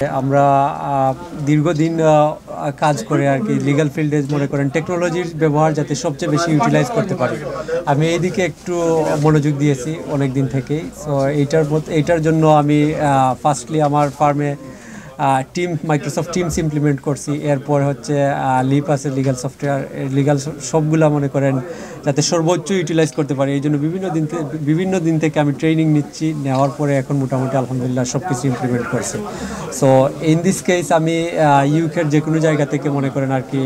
আমরা দীর্ঘদিন কাজ করে আর কি লিগ্যাল ফিল্ডে মনে করেন টেকনোলজির ব্যবহার যাতে সবচেয়ে বেশি ইউটিলাইজ করতে পারি, আমি এইদিকে একটু মনোযোগ দিয়েছি অনেক দিন থেকেই। সো এইটার জন্য আমি ফার্স্টলি আমার ফার্মে মাইক্রোসফট টিমস ইমপ্লিমেন্ট করছি। এরপর হচ্ছে লিপ আছে লিগ্যাল সফটওয়্যার, লিগ্যাল সবগুলো মনে করেন যাতে সর্বোচ্চ ইউটিলাইজ করতে পারি, এই জন্য বিভিন্ন দিন থেকে আমি ট্রেনিং নিচ্ছি। নেওয়ার পরে এখন মোটামুটি আলহামদুলিল্লাহ সব কিছু ইমপ্লিমেন্ট করছি। সো ইন দিস কেস আমি ইউকের যে কোনো জায়গা থেকে মনে করেন আর কি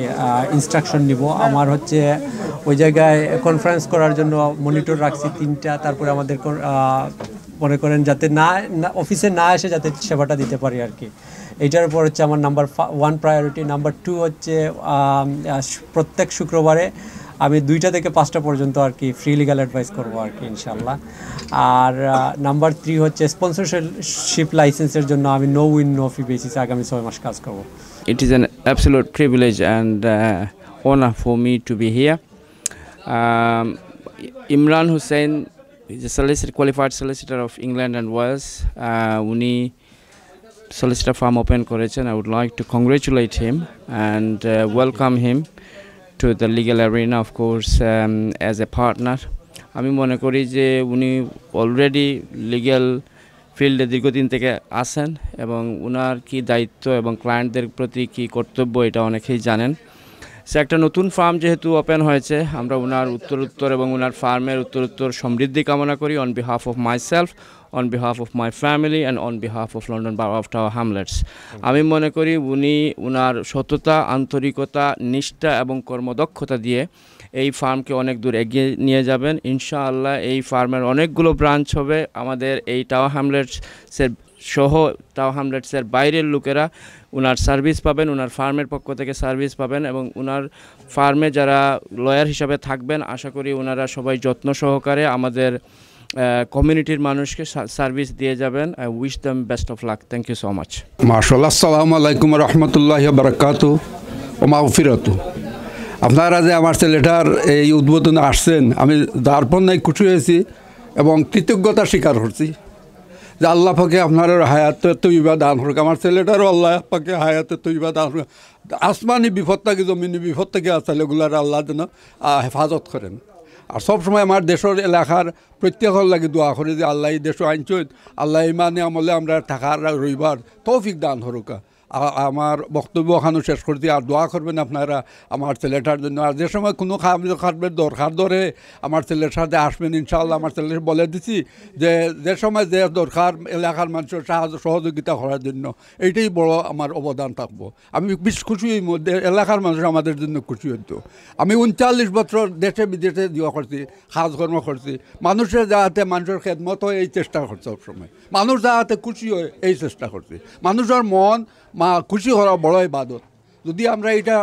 ইনস্ট্রাকশন নিব। আমার হচ্ছে ওই জায়গায় কনফারেন্স করার জন্য মনিটর রাখছি 3টা। তারপরে আমাদের মনে করেন যাতে অফিসে না এসে যাতে সেবাটা দিতে পারি আর কি। এইটার উপর হচ্ছে আমার নাম্বার 1 প্রায়োরিটি। নাম্বার 2 হচ্ছে প্রত্যেক শুক্রবারে আমি 2টা থেকে 5টা পর্যন্ত আর কি ফ্রি লিগাল অ্যাডভাইস করবো আর কি ইনশাল্লাহ। আর নাম্বার 3 হচ্ছে স্পন্সরশিপ লাইসেন্সের জন্য আমি নো উইন নো ফি বেসিসে আগামী 6 মাস কাজ করব। It is an absolute privilege and honor for me to be here. Imran Hussain is a qualified solicitor of England and Wales. উনি solicitor farm open করেছেন। I would like to congratulate him and welcome him to the legal arena, of course, as a partner. আমি মনে করি যে উনি already legal ফিল্ডে দীর্ঘদিন থেকে আছেন এবং উনার কি দায়িত্ব এবং ক্লায়েন্টদের প্রতি কি কর্তব্য এটা অনেকেই জানেন। সে একটা নতুন ফার্ম যেহেতু ওপেন হয়েছে, আমরা উনার উত্তরোত্তর এবং উনার ফার্মের উত্তরোত্তর সমৃদ্ধি কামনা করি on behalf of myself, on behalf of my family and on behalf of London Borough of Tower Hamlets. আমি মনে করি উনি উনার সততা, আন্তরিকতা, নিষ্ঠা এবং কর্মদক্ষতা দিয়ে এই ফার্মকে অনেক দূর এগিয়ে নিয়ে যাবেন ইনশাআল্লাহ। এই ফার্মের অনেকগুলো ব্রাঞ্চ হবে আমাদের এই টাওয়ার হ্যামলেটসের সহ টাওয়ার হ্যামলেটসের বাইরের লোকেরা উনার সার্ভিস পাবেন, উনার ফার্মের পক্ষ থেকে সার্ভিস পাবেন এবং উনার ফার্মে যারা লয়ার হিসাবে থাকবেন আশা করি ওনারা সবাই যত্ন সহকারে আমাদের কমিউনিটির মানুষকে সার্ভিস দিয়ে যাবেন। I wish them best of luck. Thank you so much. মাশাআল্লাহ। আসসালামু আলাইকুম ওয়া রাহমাতুল্লাহি ওয়া বারাকাতুহু ওয়া মাগফিরাতু। আপনারা যে আমার ছেলেটার এই উদ্বোধনে আসছেন, আমি দারপন্যায় খুশি হয়েছি এবং কৃতজ্ঞতা স্বীকার করছি যে আল্লাহ পাকে আপনার হায়াতে তৈবা দান হোক, আমার ছেলেটারও আল্লাহ পাকে হায়াতে তৈবা দান হোক। আসমানি বিপদ থেকে জমিনি বিপদ থেকে ছেলেগুলার আল্লাহ যেন হেফাজত করেন। আর সবসময় আমার দেশের এলাকার প্রত্যেকের লাগে দোয়া করে যে আল্লাহ এই দেশ আইনচত আল্লাহ ইমানে আমলে আমরা থাকার রইবার তৌফিক দান হরুকা। আমার বক্তব্য ওখানে শেষ করছি। আর দোয়া করবেন আপনারা আমার ছেলেটার জন্য। আর যে সময় কোনো খাবার দরকার ধরে আমার ছেলের সাথে আসবেন ইনশাআল্লাহ। আমার ছেলের বলে দিছি যে সময় যে দরকার এলাকার মানুষের সাহায্য সহযোগিতা করার জন্য, এইটাই বড় আমার অবদান থাকবো। আমি বেশ খুশি হই, এলাকার মানুষ আমাদের জন্য খুশি হতো। আমি 39 বছর দেশে বিদেশে দিওয়া করছি, কাজকর্ম করছি। মানুষের যাতে মানুষের খেদমত হয় এই চেষ্টা করছে সবসময়, মানুষ যাতে খুশি হয় এই চেষ্টা করছি। মানুষের মন খুশি হওয়া বড় ইবাদত। যদি আমরা এটা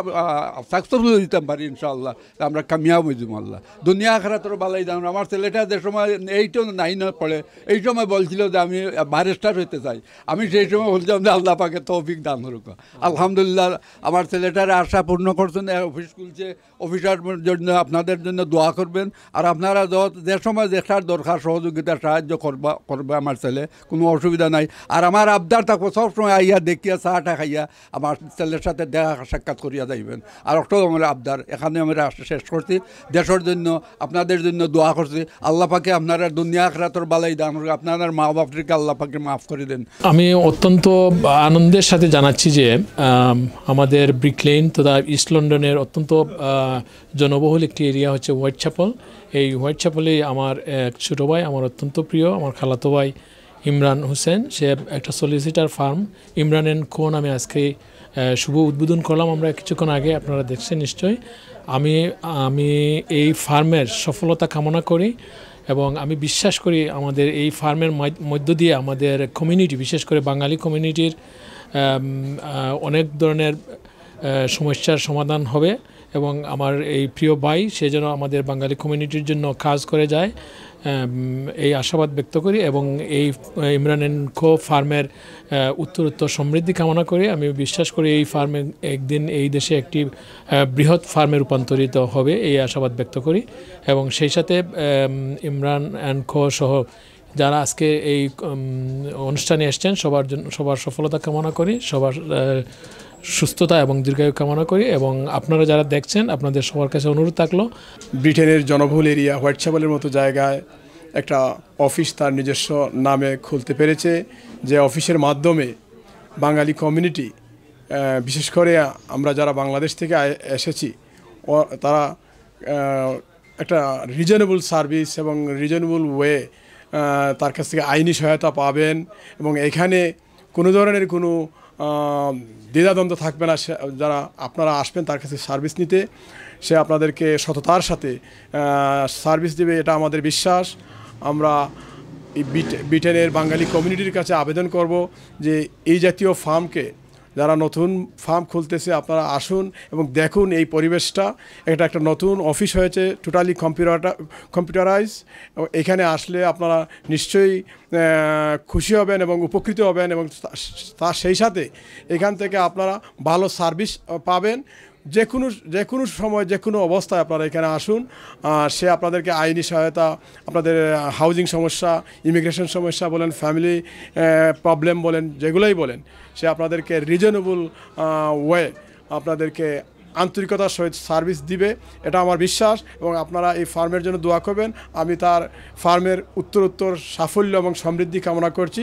সাকসেসফুল দিতে পারি ইনশাআল্লাহ আমরা কামিয়াব হয়ে যাব আল্লাহ। দুনিয়া আখিরাতের ভালোই জানো। আমার ছেলেটা যে সময় এইটা 9 পড়ে এই সময় বলছিল যে আমি ব্যারিস্টার হইতে চাই। আমি সেই সময় বলছিলাম যে আল্লাহ পাকে তৌফিক দান করুক। আলহামদুলিল্লাহ আমার ছেলেটার আশা পূর্ণ করছেন, অফিস খুলছে। অফিসার জন্য আপনাদের জন্য দোয়া করবেন। আর আপনারা যে সময় দেখার দরকার সহযোগিতা সাহায্য করবে আমার ছেলে, কোনো অসুবিধা নাই। আর আমার আবদার থাকবো সবসময় আইয়া দেখিয়া চাটা খাইয়া আমার ছেলের সাথে দেখা সাক্ষাৎ করিয়া যাইবেন। আর একটাও আমার আবদার, এখানে আমরা শেষ করছি। দেশের জন্য আপনাদের জন্য দোয়া করছি। আল্লাহ পাকে আপনারা দুনিয়া আখিরাতের বালাই দান করুন, আপনার মা বাপকে আল্লাহ পাকে মাফ করে দেন। আমি অত্যন্ত আনন্দের সাথে জানাচ্ছি যে আমাদের ব্রিক লেন তথা ইস্ট লন্ডনের অত্যন্ত জনবহুল একটি এরিয়া হচ্ছে হোয়াইট চ্যাপেল। এই হোয়াইট চ্যাপেলে আমার এক ছোটো ভাই, আমার অত্যন্ত প্রিয় আমার খালাতো ভাই ইমরান হোসেন, সে একটা সলিসিটার ফার্ম ইমরান অ্যান্ড কো নামে আজকে শুভ উদ্বোধন করলাম আমরা কিছুক্ষণ আগে, আপনারা দেখছেন নিশ্চয়ই। আমি এই ফার্মের সফলতা কামনা করি এবং আমি বিশ্বাস করি আমাদের এই ফার্মের মধ্য দিয়ে আমাদের কমিউনিটি, বিশেষ করে বাঙালি কমিউনিটির অনেক ধরনের সমস্যার সমাধান হবে এবং আমার এই প্রিয় ভাই সে যেন আমাদের বাঙালি কমিউনিটির জন্য কাজ করে যায় এই আশাবাদ ব্যক্ত করি এবং এই ইমরান অ্যান্ড কো ফার্মের উত্তরোত্তর সমৃদ্ধি কামনা করি। আমি বিশ্বাস করি এই ফার্মে একদিন এই দেশে একটি বৃহৎ ফার্মে রূপান্তরিত হবে এই আশাবাদ ব্যক্ত করি এবং সেই সাথে ইমরান অ্যান্ড কো সহ যারা আজকে এই অনুষ্ঠানে এসছেন সবার সফলতা কামনা করি, সবার সুস্থতা এবং দীর্ঘায়ু কামনা করি, এবং আপনারা যারা দেখছেন আপনাদের সবার কাছে অনুরোধ থাকলো ব্রিটেনের জনবহুল এরিয়া হোয়াইট চ্যাপেলের মতো জায়গায় একটা অফিস তার নিজস্ব নামে খুলতে পেরেছে, যে অফিসের মাধ্যমে বাঙালি কমিউনিটি, বিশেষ করে আমরা যারা বাংলাদেশ থেকে এসেছি, তারা একটা রিজনেবল সার্ভিস এবং রিজনেবল ওয়ে তার কাছ থেকে আইনি সহায়তা পাবেন, এবং এখানে কোনো ধরনের কোনো দ্বিধাদ্বন্দ্ব থাকবে না। যারা আপনারা আসবেন তার কাছে সার্ভিস নিতে, সে আপনাদেরকে সততার সাথে সার্ভিস দেবে, এটা আমাদের বিশ্বাস। আমরা এই ব্রিটেনের বাঙালি কমিউনিটির কাছে আবেদন করব যে এই জাতীয় ফার্মকে, যারা নতুন ফার্ম খুলতেছে, আপনারা আসুন এবং দেখুন এই পরিবেশটা। এটা একটা নতুন অফিস হয়েছে, টোটালি কম্পিউটারাইজ। এখানে আসলে আপনারা নিশ্চয়ই খুশি হবেন এবং উপকৃত হবেন, এবং তার সেই সাথে এখান থেকে আপনারা ভালো সার্ভিস পাবেন। যে কোনো সময় যে কোনো অবস্থায় আপনারা এখানে আসুন, সে আপনাদেরকে আইনি সহায়তা, আপনাদের হাউজিং সমস্যা, ইমিগ্রেশন সমস্যা বলেন, ফ্যামিলি প্রবলেম বলেন, যেগুলোই বলেন, সে আপনাদেরকে রিজনেবল ওয়ে আপনাদেরকে আন্তরিকতার সহিত সার্ভিস দিবে, এটা আমার বিশ্বাস। এবং আপনারা এই ফার্মের জন্য দোয়া করবেন। আমি তার ফার্মের উত্তরোত্তর সাফল্য এবং সমৃদ্ধি কামনা করছি।